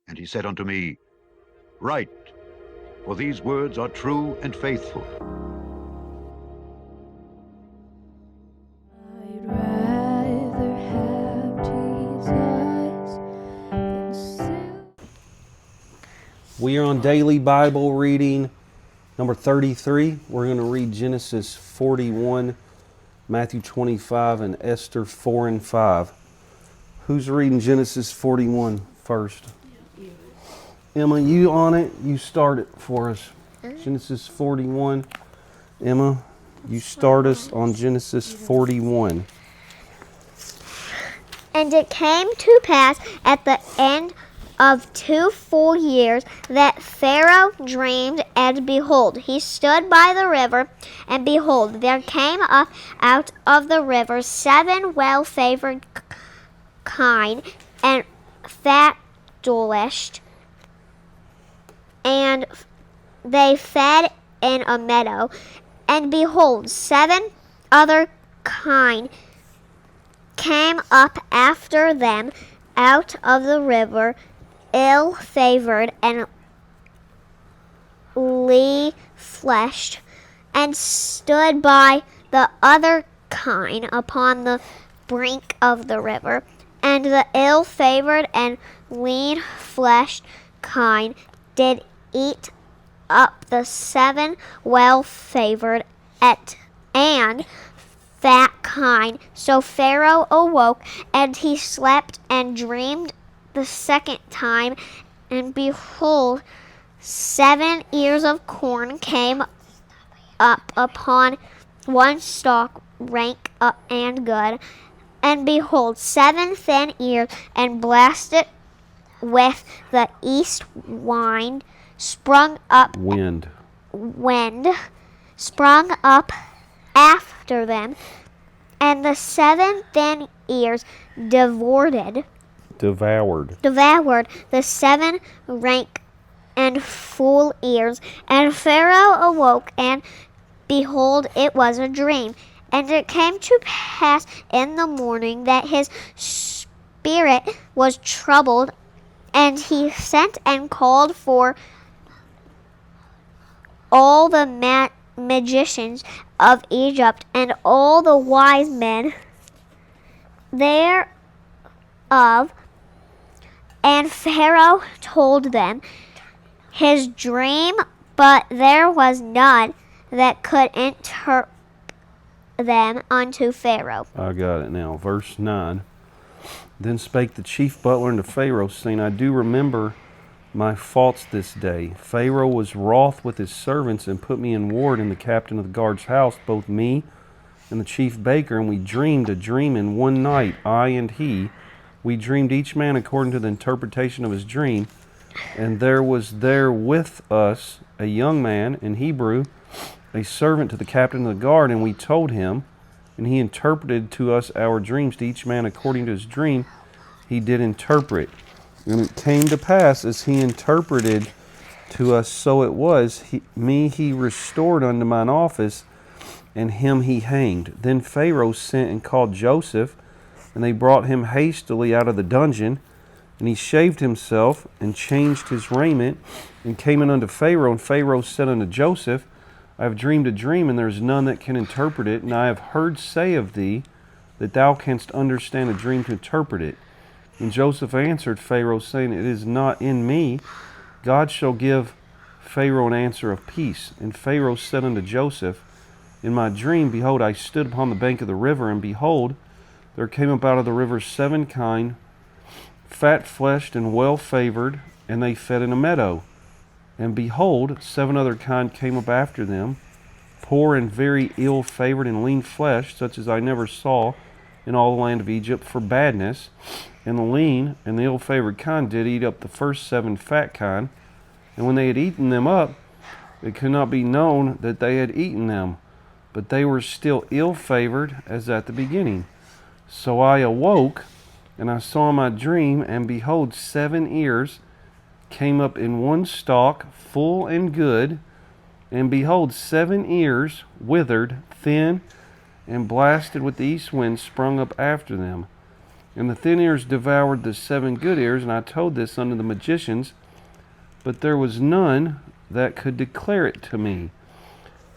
And he said unto me, Write, for these words are true and faithful. I'd rather have Jesus than silver. We are on daily Bible reading number 33. We're going to read Genesis 41, Matthew 25, and Esther 4 and 5. Who's reading Genesis 41 first? Emma, you on it? You start it for us. Genesis 41. Emma, you start us on Genesis 41. And it came to pass at the end of 2 full years that Pharaoh dreamed, and behold, he stood by the river, and behold, there came up out of the river 7 well-favored kine and fattest, and they fed in a meadow. And behold, 7 other kine came up after them out of the river, ill-favored and lean-fleshed, and stood by the other kine upon the brink of the river. And the ill-favored and lean-fleshed kine did eat up the 7 well-favored and fat kine. So Pharaoh awoke, and he slept and dreamed the second time, and behold, 7 ears of corn came up upon one stalk, rank up and good. And behold, 7 thin ears, and blasted with the east wind, sprung up after them, and the 7 thin ears devoured the 7 rank and full ears. And Pharaoh awoke, and behold, it was a dream. And it came to pass in the morning that his spirit was troubled, and he sent and called for all the magicians of Egypt and all the wise men thereof. And Pharaoh told them his dream, but there was none that could interpret them unto Pharaoh. I got it now. Verse 9. Then spake the chief butler unto Pharaoh, saying, I do remember my faults this day. Pharaoh was wroth with his servants, and put me in ward in the captain of the guard's house, both me and the chief baker, and we dreamed a dream in one night, I and he. We dreamed each man according to the interpretation of his dream. And there was there with us a young man, in Hebrew, a servant to the captain of the guard, and we told him, and he interpreted to us our dreams, to each man according to his dream he did interpret. And it came to pass, as he interpreted to us, so it was. He restored unto mine office, and him he hanged. Then Pharaoh sent and called Joseph, and they brought him hastily out of the dungeon. And he shaved himself, and changed his raiment, and came in unto Pharaoh. And Pharaoh said unto Joseph, I have dreamed a dream, and there is none that can interpret it. And I have heard say of thee, that thou canst understand a dream to interpret it. And Joseph answered Pharaoh, saying, It is not in me. God shall give Pharaoh an answer of peace. And Pharaoh said unto Joseph, In my dream, behold, I stood upon the bank of the river, and behold, there came up out of the river 7 kine, fat-fleshed and well-favored, and they fed in a meadow. And behold, 7 other kine came up after them, poor and very ill-favored and lean-fleshed, such as I never saw in all the land of Egypt for badness. And the lean and the ill-favored kine did eat up the first 7 fat kine. And when they had eaten them up, it could not be known that they had eaten them, but they were still ill-favored as at the beginning. So I awoke, and I saw my dream, and behold, 7 ears came up in one stalk, full and good, and behold, 7 ears, withered, thin, and blasted with the east wind, sprung up after them. And the thin ears devoured the 7 good ears, and I told this unto the magicians, but there was none that could declare it to me.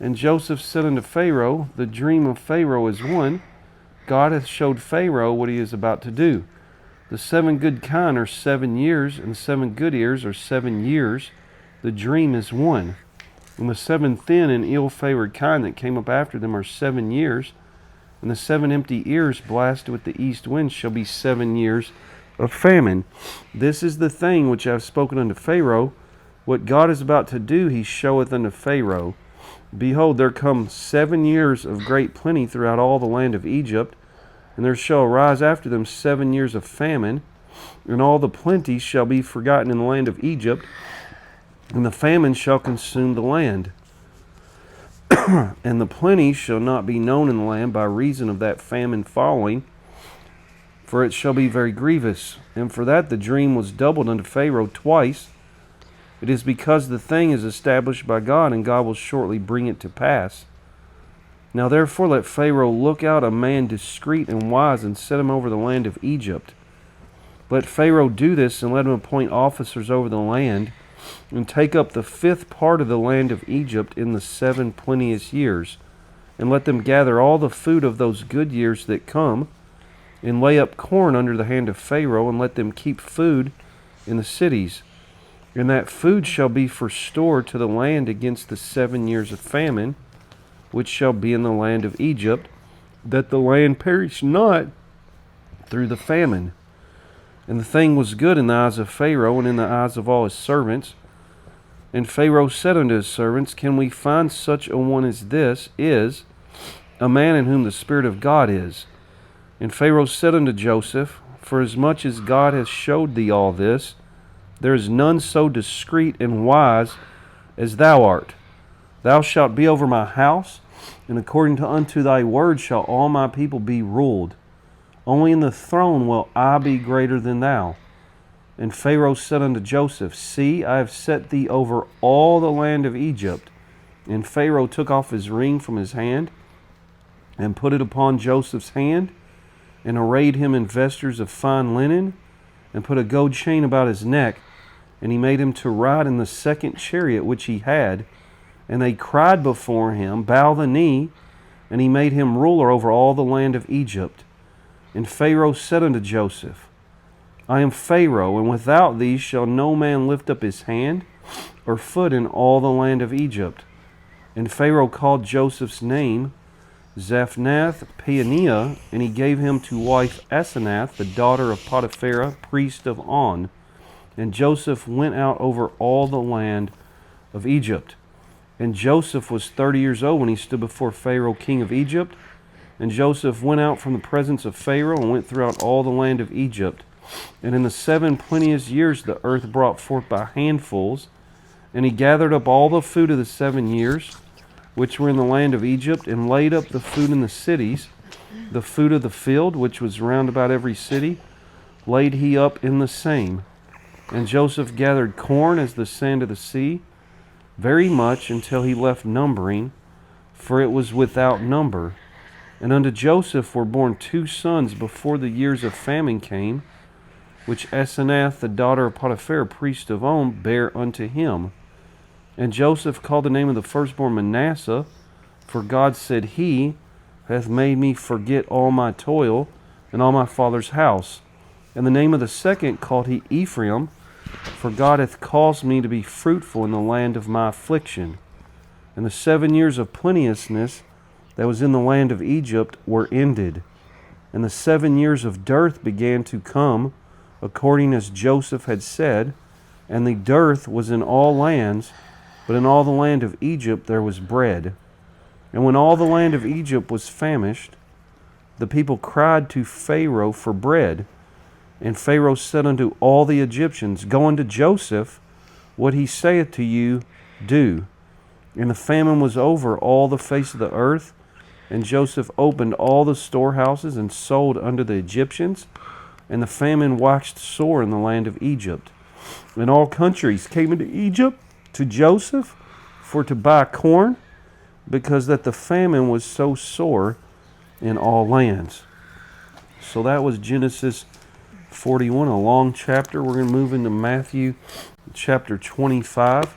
And Joseph said unto Pharaoh, the dream of Pharaoh is one. God hath showed Pharaoh what he is about to do. The 7 good kine are 7 years, and the 7 good ears are 7 years. The dream is one. And the 7 thin and ill-favored kine that came up after them are 7 years. And the 7 empty ears blasted with the east wind shall be 7 years of famine. This is the thing which I have spoken unto Pharaoh. What God is about to do, he showeth unto Pharaoh. Behold, there come 7 years of great plenty throughout all the land of Egypt, and there shall arise after them 7 years of famine, and all the plenty shall be forgotten in the land of Egypt, and the famine shall consume the land. And the plenty shall not be known in the land by reason of that famine following, for it shall be very grievous. And for that the dream was doubled unto Pharaoh twice. It is because the thing is established by God, and God will shortly bring it to pass. Now therefore let Pharaoh look out a man discreet and wise, and set him over the land of Egypt. Let Pharaoh do this, and let him appoint officers over the land, and take up the 5th part of the land of Egypt in the 7 plenteous years, and let them gather all the food of those good years that come, and lay up corn under the hand of Pharaoh, and let them keep food in the cities. And that food shall be for store to the land against the 7 years of famine, which shall be in the land of Egypt, that the land perish not through the famine. And the thing was good in the eyes of Pharaoh, and in the eyes of all his servants. And Pharaoh said unto his servants, can we find such a one as this is, a man in whom the Spirit of God is? And Pharaoh said unto Joseph, forasmuch as God hath showed thee all this, there is none so discreet and wise as thou art. Thou shalt be over my house, and according unto thy word shall all my people be ruled. Only in the throne will I be greater than thou. And Pharaoh said unto Joseph, see, I have set thee over all the land of Egypt. And Pharaoh took off his ring from his hand, and put it upon Joseph's hand, and arrayed him in vestures of fine linen, and put a gold chain about his neck. And he made him to ride in the 2nd chariot which he had. And they cried before him, bow the knee. And he made him ruler over all the land of Egypt. And Pharaoh said unto Joseph, I am Pharaoh, and without thee shall no man lift up his hand or foot in all the land of Egypt. And Pharaoh called Joseph's name Zaphnath-Paaneah, and he gave him to wife Asenath, the daughter of Potiphar, priest of On. And Joseph went out over all the land of Egypt. And Joseph was 30 years old when he stood before Pharaoh, king of Egypt. And Joseph went out from the presence of Pharaoh, and went throughout all the land of Egypt. And in the 7 plenteous years the earth brought forth by handfuls. And he gathered up all the food of the 7 years, which were in the land of Egypt, and laid up the food in the cities. The food of the field, which was round about every city, laid he up in the same. And Joseph gathered corn as the sand of the sea, very much, until he left numbering, for it was without number. And unto Joseph were born 2 sons before the years of famine came, which Asenath, the daughter of Potiphar, priest of On, bare unto him. And Joseph called the name of the firstborn Manasseh, for God said, he hath made me forget all my toil and all my father's house. And the name of the second called he Ephraim, for God hath caused me to be fruitful in the land of my affliction. And the 7 years of plenteousness that was in the land of Egypt were ended. And the 7 years of dearth began to come, according as Joseph had said. And the dearth was in all lands, but in all the land of Egypt there was bread. And when all the land of Egypt was famished, the people cried to Pharaoh for bread. And Pharaoh said unto all the Egyptians, go unto Joseph, what he saith to you, do. And the famine was over all the face of the earth, and Joseph opened all the storehouses and sold unto the Egyptians, and the famine waxed sore in the land of Egypt. And all countries came into Egypt to Joseph for to buy corn, because that the famine was so sore in all lands. So that was Genesis 41, a long chapter. We're going to move into Matthew chapter 25.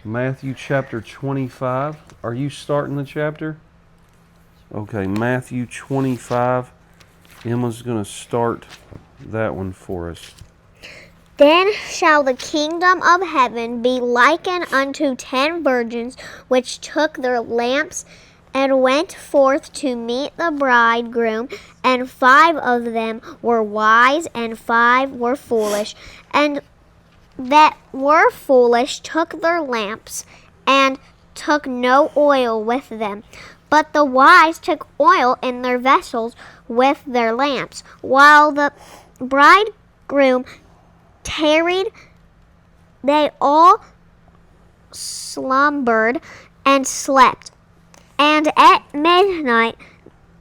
Matthew chapter 25. Are you starting the chapter? Okay, Matthew 25. Emma's going to start that one for us. Then shall the kingdom of heaven be likened unto 10 virgins, which took their lamps and went forth to meet the bridegroom. And 5 of them were wise, and 5 were foolish. And that were foolish took their lamps, and took no oil with them. But the wise took oil in their vessels with their lamps. While the bridegroom tarried, they all slumbered and slept. And at midnight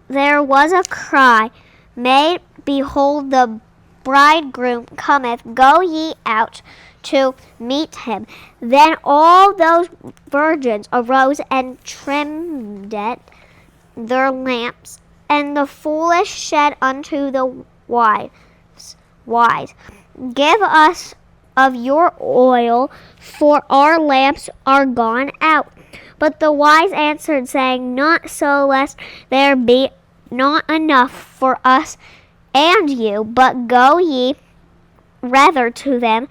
there was a cry made, Behold, the bridegroom cometh, go ye out to meet him. Then all those virgins arose and trimmed their lamps. And the foolish said unto the wise, Give us of your oil, for our lamps are gone out. But the wise answered, saying, Not so, lest there be not enough for us and you, but go ye rather to them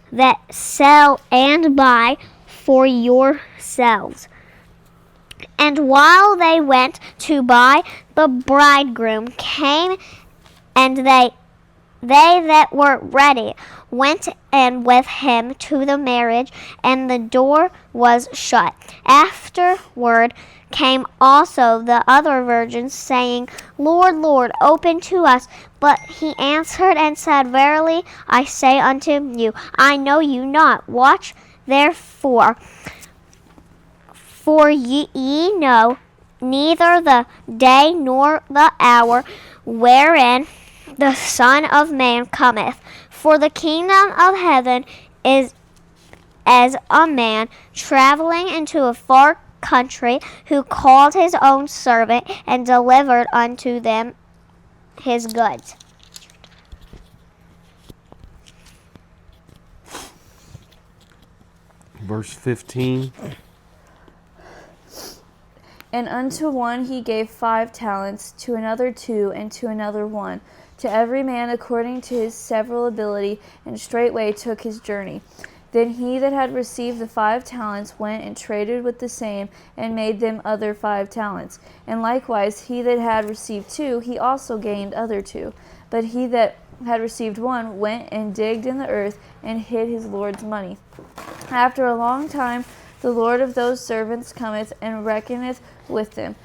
that sell and buy for yourselves. And while they went to buy, the bridegroom came, and they that were ready went in with him to the marriage, and the door was shut. Afterward came also the other virgins, saying, Lord, Lord, open to us. But he answered and said, Verily I say unto you, I know you not. Watch therefore, for ye know neither the day nor the hour wherein the Son of Man cometh. For the kingdom of heaven is as a man traveling into a far country, who called his own servant and delivered unto them his goods. Verse 15. And unto one he gave 5 talents, to another 2, and to another 1, to every man according to his several ability, and straightway took his journey. Then he that had received the 5 talents went and traded with the same, and made them other 5 talents. And likewise he that had received 2, he also gained other 2. But he that had received 1 went and digged in the earth, and hid his Lord's money. After a long time the Lord of those servants cometh and reckoneth with them.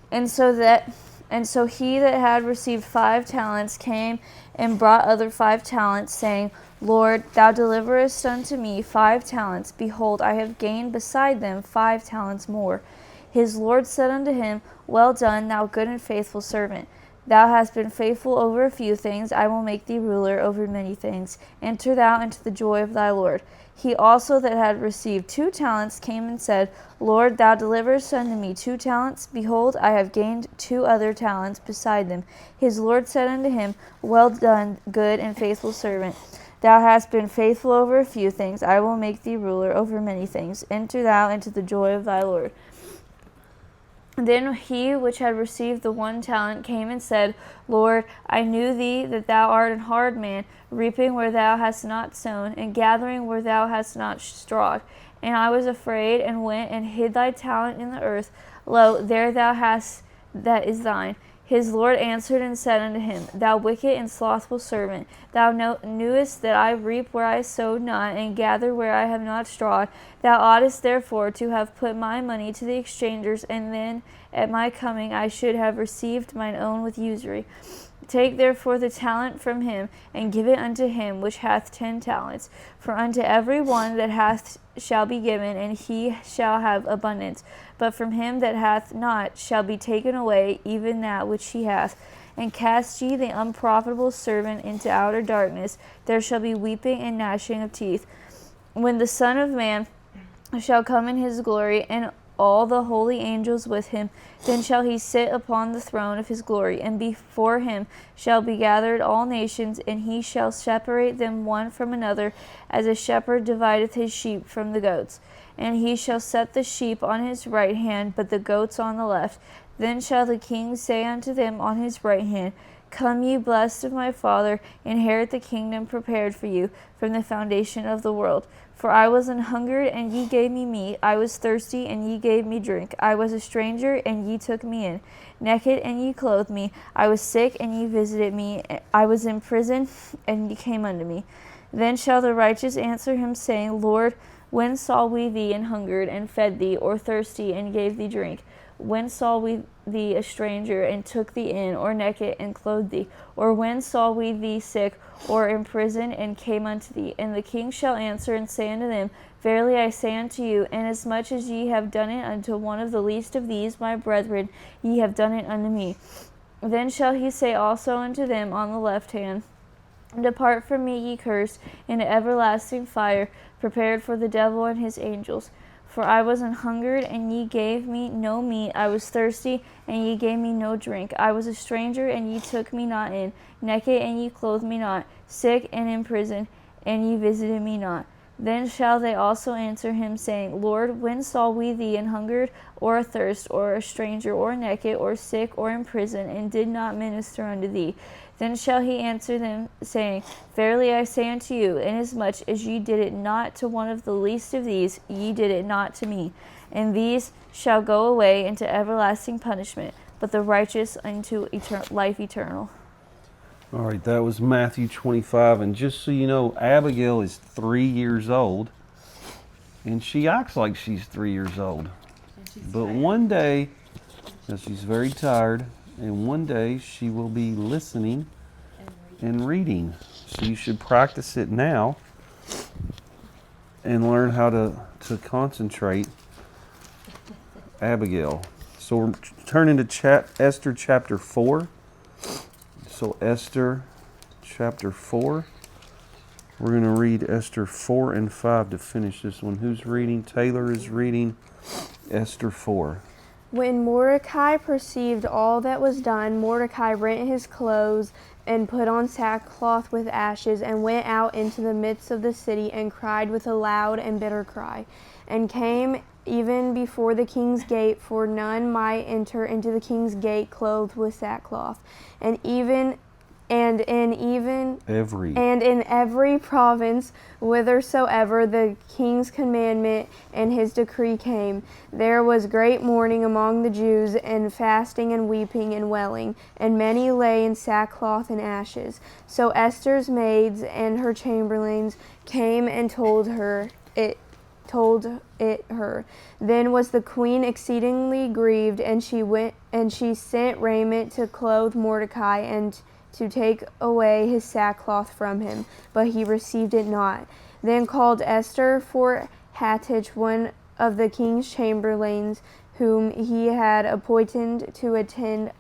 And so he that had received 5 talents came and brought other 5 talents, saying, Lord, thou deliverest unto me 5 talents. Behold, I have gained beside them 5 talents more. His Lord said unto him, Well done, thou good and faithful servant. Thou hast been faithful over a few things, I will make thee ruler over many things. Enter thou into the joy of thy Lord. He also that had received 2 talents came and said, Lord, thou deliverest unto me 2 talents. Behold, I have gained 2 other talents beside them. His Lord said unto him, Well done, good and faithful servant. Thou hast been faithful over a few things, I will make thee ruler over many things. Enter thou into the joy of thy Lord. Then he which had received the 1 talent came and said, Lord, I knew thee that thou art an hard man, reaping where thou hast not sown, and gathering where thou hast not strawed. And I was afraid, and went and hid thy talent in the earth. Lo, there thou hast that is thine. His Lord answered and said unto him, Thou wicked and slothful servant, thou knewest that I reap where I sowed not, and gather where I have not strawed. Thou oughtest therefore to have put my money to the exchangers, and then at my coming I should have received mine own with usury. Take therefore the talent from him, and give it unto him which hath 10 talents. For unto every one that hath shall be given, and he shall have abundance. But from him that hath not shall be taken away even that which he hath. And cast ye the unprofitable servant into outer darkness. There shall be weeping and gnashing of teeth, when the Son of Man shall come in his glory, and all the holy angels with him. Then shall he sit upon the throne of his glory, and before him shall be gathered all nations, and he shall separate them one from another, as a shepherd divideth his sheep from the goats. And he shall set the sheep on his right hand, but the goats on the left. Then shall the king say unto them on his right hand, Come, ye blessed of my Father, inherit the kingdom prepared for you from the foundation of the world. For I was an hungered, and ye gave me meat. I was thirsty, and ye gave me drink. I was a stranger, and ye took me in. Naked, and ye clothed me. I was sick, and ye visited me. I was in prison, and ye came unto me. Then shall the righteous answer him, saying, Lord, when saw we thee an hungered, and fed thee, or thirsty, and gave thee drink? When saw we thee a stranger, and took thee in, or naked, and clothed thee? Or when saw we thee sick, or in prison, and came unto thee? And the king shall answer and say unto them, Verily I say unto you, inasmuch as ye have done it unto one of the least of these my brethren, ye have done it unto me. Then shall he say also unto them on the left hand, Depart from me, ye cursed, into everlasting fire, prepared for the devil and his angels. For I was an hungered, and ye gave me no meat. I was thirsty, and ye gave me no drink. I was a stranger, and ye took me not in. Naked, and ye clothed me not. Sick, and in prison, and ye visited me not. Then shall they also answer him, saying, Lord, when saw we thee an hungered, or athirst, or a stranger, or naked, or sick, or in prison, and did not minister unto thee? Then shall he answer them, saying, Verily I say unto you, inasmuch as ye did it not to one of the least of these, ye did it not to me. And these shall go away into everlasting punishment, but the righteous unto life eternal. All right, that was Matthew 25. And just so you know, Abigail is 3 years old, and she acts like she's 3 years old. But one day, she's very tired, and one day she will be listening and reading. So you should practice it now and learn how to concentrate. Abigail. So we're turning to Esther chapter 4. So Esther chapter 4. We're going to read Esther 4 and 5 to finish this one. Who's reading? Taylor is reading Esther 4. When Mordecai perceived all that was done, Mordecai rent his clothes and put on sackcloth with ashes, and went out into the midst of the city, and cried with a loud and bitter cry, and came even before the king's gate, for none might enter into the king's gate clothed with sackcloth. And in every province whithersoever the king's commandment and his decree came, there was great mourning among the Jews, and fasting and weeping and wailing, and many lay in sackcloth and ashes. So Esther's maids and her chamberlains came and told it her. Then was the queen exceedingly grieved, and she sent raiment to clothe Mordecai, and to take away his sackcloth from him, but he received it not. Then called Esther for Hattach, one of the king's chamberlains, whom he had appointed to attend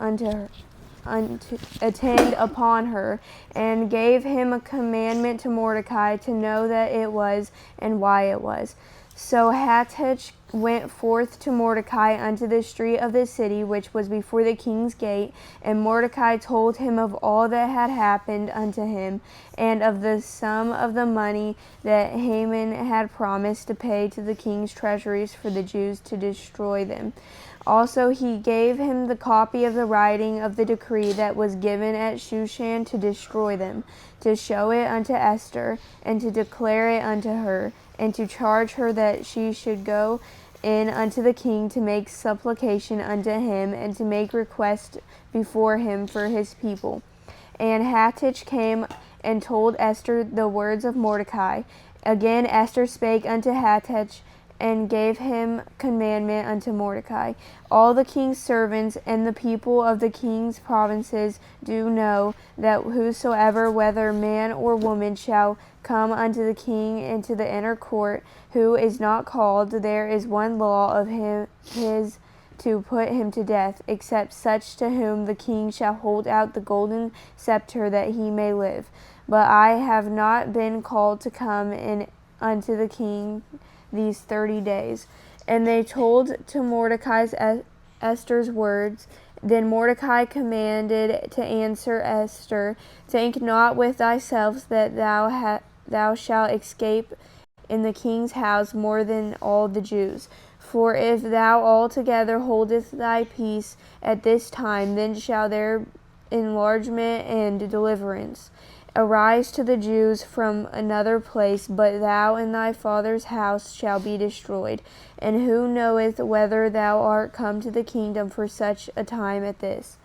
upon her, and gave him a commandment to Mordecai to know that it was, and why it was. So Hattach went forth to Mordecai unto the street of the city, which was before the king's gate, and Mordecai told him of all that had happened unto him, and of the sum of the money that Haman had promised to pay to the king's treasuries for the Jews to destroy them. Also he gave him the copy of the writing of the decree that was given at Shushan to destroy them, to show it unto Esther, and to declare it unto her, and to charge her that she should go in unto the king to make supplication unto him, and to make request before him for his people. And Hattach came and told Esther the words of Mordecai. Again Esther spake unto Hattach, and gave him commandment unto Mordecai. All the king's servants and the people of the king's provinces do know that whosoever, whether man or woman, shall come unto the king into the inner court, who is not called, there is one law of his to put him to death, except such to whom the king shall hold out the golden scepter that he may live. But I have not been called to come in unto the king these 30 days. And they told to Mordecai Esther's words. Then Mordecai commanded to answer Esther, Think not with thyself that thou shalt escape in the king's house more than all the Jews. For if thou altogether holdest thy peace at this time, then shall there enlargement and deliverance arise to the Jews from another place, but thou and thy father's house shall be destroyed. And who knoweth whether thou art come to the kingdom for such a time as this?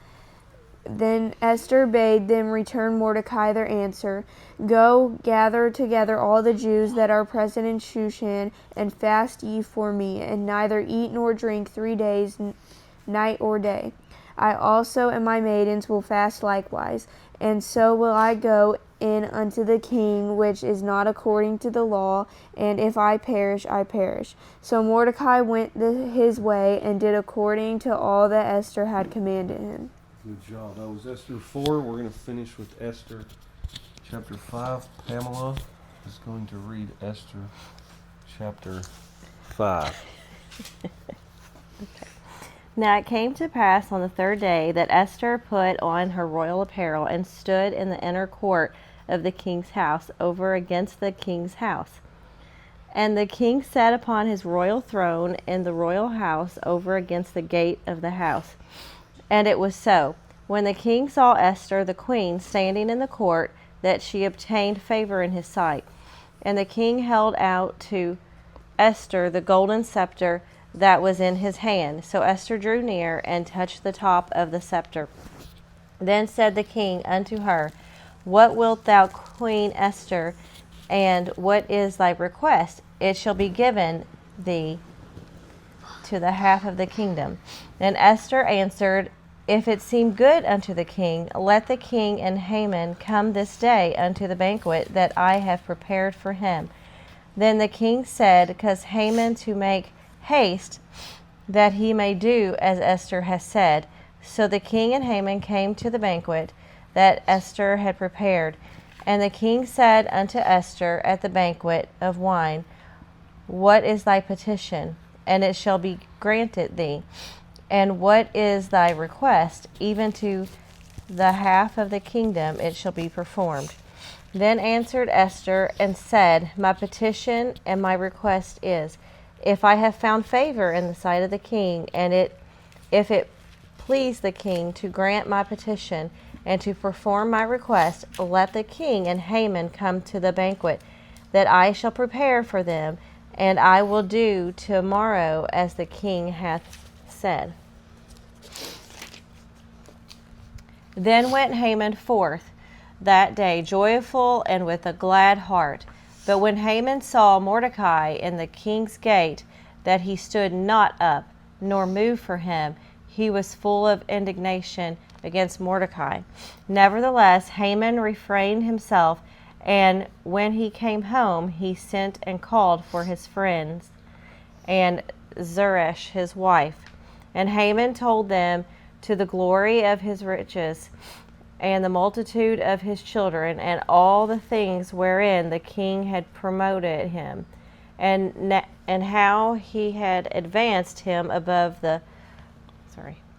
Then Esther bade them return Mordecai their answer, Go, gather together all the Jews that are present in Shushan, and fast ye for me, and neither eat nor drink 3 days, night or day. I also and my maidens will fast likewise, and so will I go in unto the king, which is not according to the law, and if I perish, I perish. So Mordecai went his way, and did according to all that Esther had commanded him. Good job. That was Esther 4. We're going to finish with Esther chapter 5. Pamela is going to read Esther chapter 5. Now it came to pass on the 3rd day that Esther put on her royal apparel and stood in the inner court of the king's house over against the king's house. And the king sat upon his royal throne in the royal house over against the gate of the house. And it was so, when the king saw Esther the queen standing in the court, that she obtained favor in his sight. And the king held out to Esther the golden scepter that was in his hand. So Esther drew near and touched the top of the scepter. Then said the king unto her, What wilt thou, Queen Esther, and what is thy request? It shall be given thee to the half of the kingdom. And Esther answered, If it seem good unto the king, let the king and Haman come this day unto the banquet that I have prepared for him. Then the king said, Cause Haman to make haste, that he may do as Esther has said. So the king and Haman came to the banquet that Esther had prepared. And the king said unto Esther at the banquet of wine, What is thy petition? And it shall be granted thee. And what is thy request? Even to the half of the kingdom it shall be performed. Then answered Esther and said, My petition and my request is, if I have found favor in the sight of the king, and if it please the king to grant my petition and to perform my request, let the king and Haman come to the banquet that I shall prepare for them, and I will do tomorrow as the king hath said. Then went Haman forth that day joyful and with a glad heart. But when Haman saw Mordecai in the king's gate, that he stood not up, nor moved for him, he was full of indignation against Mordecai. Nevertheless, Haman refrained himself, and when he came home, he sent and called for his friends and Zeresh his wife. And Haman told them to the glory of his riches, and the multitude of his children, and all the things wherein the king had promoted him, and how he had advanced him above the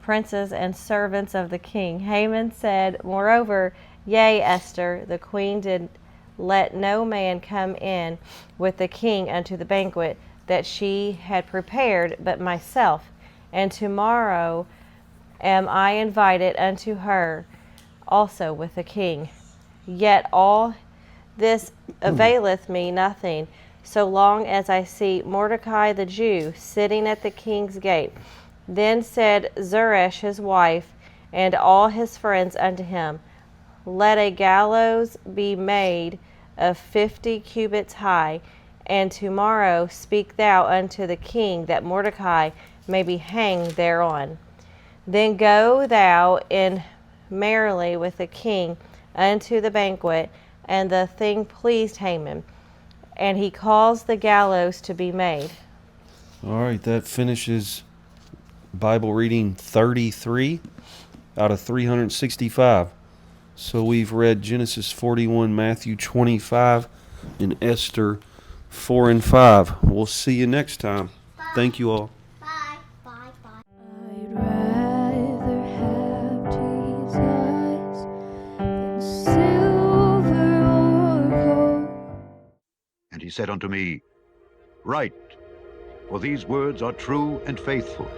princes and servants of the king. Haman said, Moreover, yea, Esther, the queen did let no man come in with the king unto the banquet that she had prepared but myself, and tomorrow am I invited unto her also with the king. Yet all this availeth me nothing, so long as I see Mordecai the Jew sitting at the king's gate. Then said Zeresh his wife and all his friends unto him, Let a gallows be made of 50 cubits high, and tomorrow speak thou unto the king that Mordecai may be hanged thereon. Then go thou in merrily with the king unto the banquet. And the thing pleased Haman, and he caused the gallows to be made. All right, that finishes Bible reading 33 out of 365. So we've read Genesis 41, Matthew 25, and Esther 4 and 5. We'll see you next time. Bye. Thank you all. Bye. Bye. Bye. I'd rather have Jesus than silver or gold. And he said unto me, Write, for these words are true and faithful.